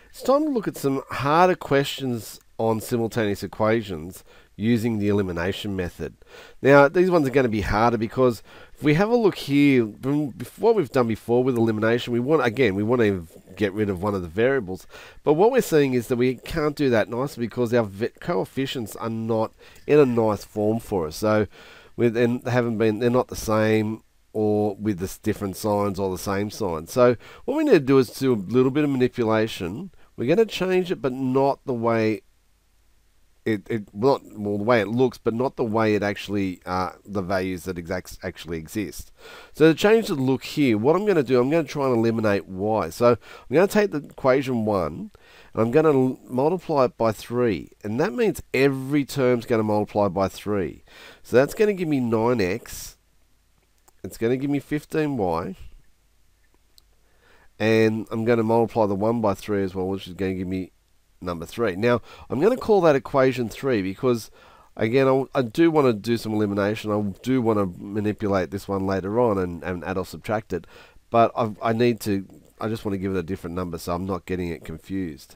It's time to look at some harder questions on simultaneous equations using the elimination method. Now, these ones are going to be harder because if we have a look here, what we've done before with elimination, we want to get rid of one of the variables. But what we're seeing is that we can't do that nicely because our coefficients are not in a nice form for us. So they're not the same, or with the different signs or the same sign. So what we need to do is do a little bit of manipulation. We're going to change it, but not the way the way it looks, but not the way it actually the values that actually exist. So to change the look here, what I'm going to do, I'm going to try and eliminate y. So I'm going to take the equation 1 and I'm going to multiply it by 3, and that means every term's going to multiply by 3. So that's going to give me 9x. It's going to give me 15y, and I'm going to multiply the 1 by 3 as well, which is going to give me number 3. Now, I'm going to call that equation 3 because, again, I do want to do some elimination. I do want to manipulate this one later on and add or subtract it, but I just want to give it a different number so I'm not getting it confused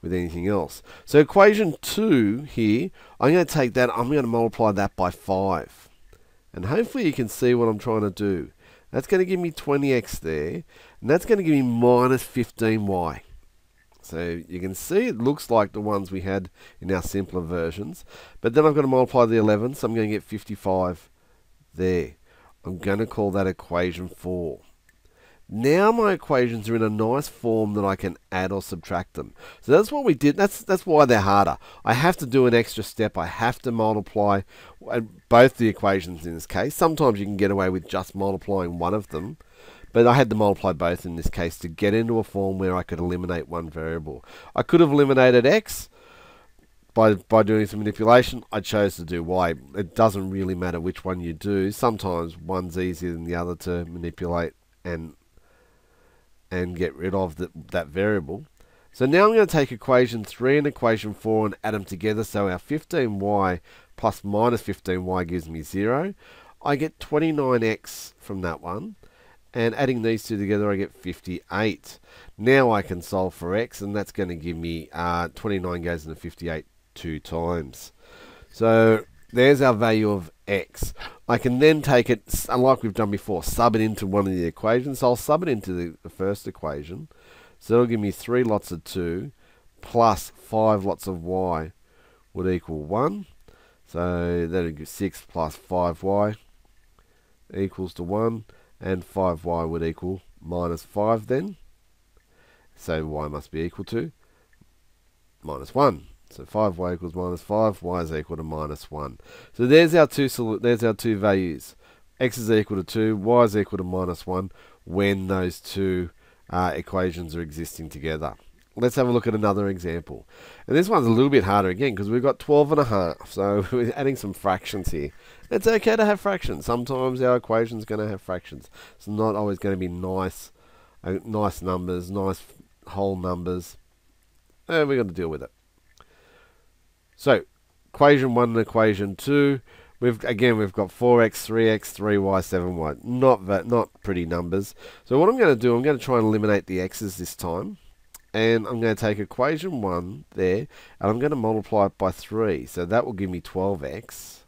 with anything else. So equation 2 here, I'm going to take that, I'm going to multiply that by 5. And hopefully you can see what I'm trying to do. That's going to give me 20x there, and that's going to give me minus 15y. So you can see it looks like the ones we had in our simpler versions. But then I've got to multiply the 11, so I'm going to get 55 there. I'm going to call that equation 4. Now my equations are in a nice form that I can add or subtract them. So that's what we did. That's why they're harder. I have to do an extra step. I have to multiply both the equations in this case. Sometimes you can get away with just multiplying one of them, but I had to multiply both in this case to get into a form where I could eliminate one variable. I could have eliminated x by doing some manipulation. I chose to do y. It doesn't really matter which one you do. Sometimes one's easier than the other to manipulate and get rid of that variable. So now I'm going to take equation 3 and equation 4 and add them together. So our 15y plus minus 15y gives me 0. I get 29x from that one. And adding these two together, I get 58. Now I can solve for x, and that's going to give me 29 goes into 58 2 times. So there's our value of x. I can then take it, like we've done before, sub it into one of the equations. So I'll sub it into the first equation. So it'll give me 3 lots of 2 plus 5 lots of y would equal 1. So that'll give 6 plus 5y equals to 1. And 5y would equal minus 5 then. So y must be equal to minus 1. So 5y equals minus 5, y is equal to minus 1. So there's our two values. X is equal to 2, y is equal to minus 1 when those two equations are existing together. Let's have a look at another example. And this one's a little bit harder again because we've got 12.5. So we're adding some fractions here. It's okay to have fractions. Sometimes our equation's going to have fractions. It's not always going to be nice numbers, nice whole numbers. We've got to deal with it. So equation 1 and equation 2. We've got 4x, 3x, 3y, 7y. Not pretty numbers. So what I'm going to do, I'm going to try and eliminate the x's this time. And I'm going to take equation 1 there, and I'm going to multiply it by 3. So that will give me 12x.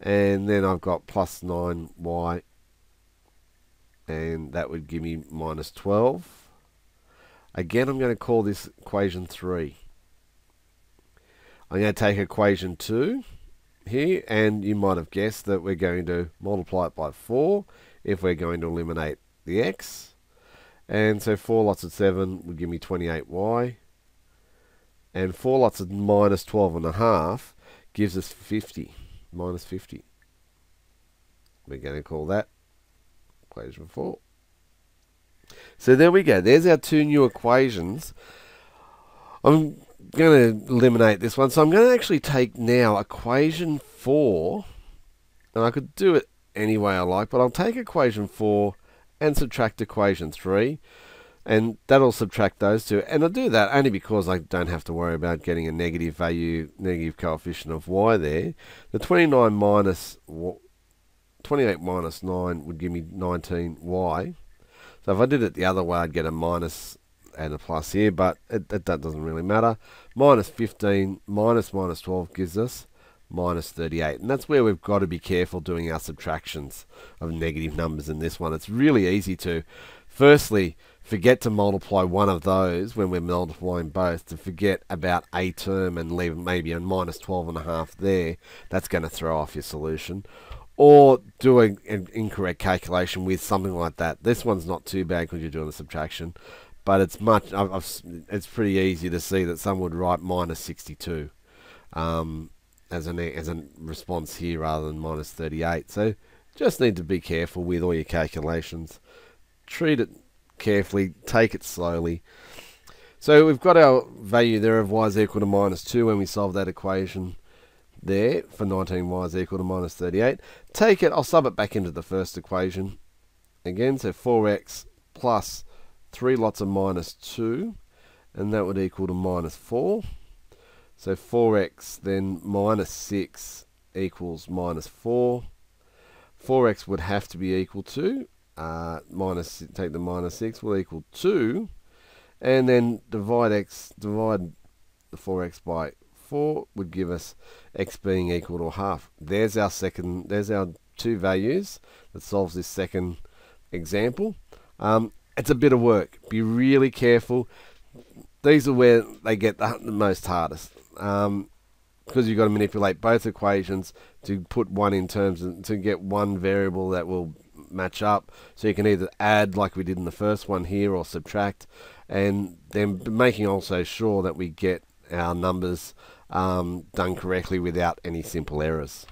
And then I've got plus 9y, and that would give me minus 12. Again, I'm going to call this equation 3. I'm going to take equation 2 here, and you might have guessed that we're going to multiply it by 4 if we're going to eliminate the x. And so 4 lots of 7 would give me 28y. And 4 lots of minus 12.5 gives us 50. Minus 50. We're going to call that equation 4. So there we go. There's our two new equations. I'm going to eliminate this one. So I'm going to actually take now equation 4. And I could do it any way I like, but I'll take equation 4 and subtract equation 3, and that'll subtract those two. And I'll do that only because I don't have to worry about getting a negative coefficient of y there. The 28 minus 9 would give me 19y. So if I did it the other way, I'd get a minus add a plus here, but that doesn't really matter. Minus 15 minus 12 gives us minus 38. And that's where we've got to be careful doing our subtractions of negative numbers in this one. It's really easy to, firstly, forget to multiply one of those when we're multiplying both, to forget about a term and leave maybe a minus 12.5 there. That's going to throw off your solution. Or do an incorrect calculation with something like that. This one's not too bad because you're doing the subtraction, but it's it's pretty easy to see that some would write minus 62 as a response here rather than minus 38. So just need to be careful with all your calculations. Treat it carefully, take it slowly. So we've got our value there of y is equal to minus 2 when we solve that equation there for 19y is equal to minus 38. Take it, I'll sub it back into the first equation again, so 4x plus 3 lots of minus 2, and that would equal to minus 4. So 4x then minus 6 equals minus 4. 4x would have to be equal to, take the minus 6 will equal 2, and then divide the 4x by 4 would give us x being equal to a half. There's our two values that solves this second example. It's a bit of work. Be really careful. These are where they get the most hardest, because you've got to manipulate both equations to put one in terms to get one variable that will match up. So you can either add like we did in the first one here, or subtract, and then making also sure that we get our numbers done correctly without any simple errors.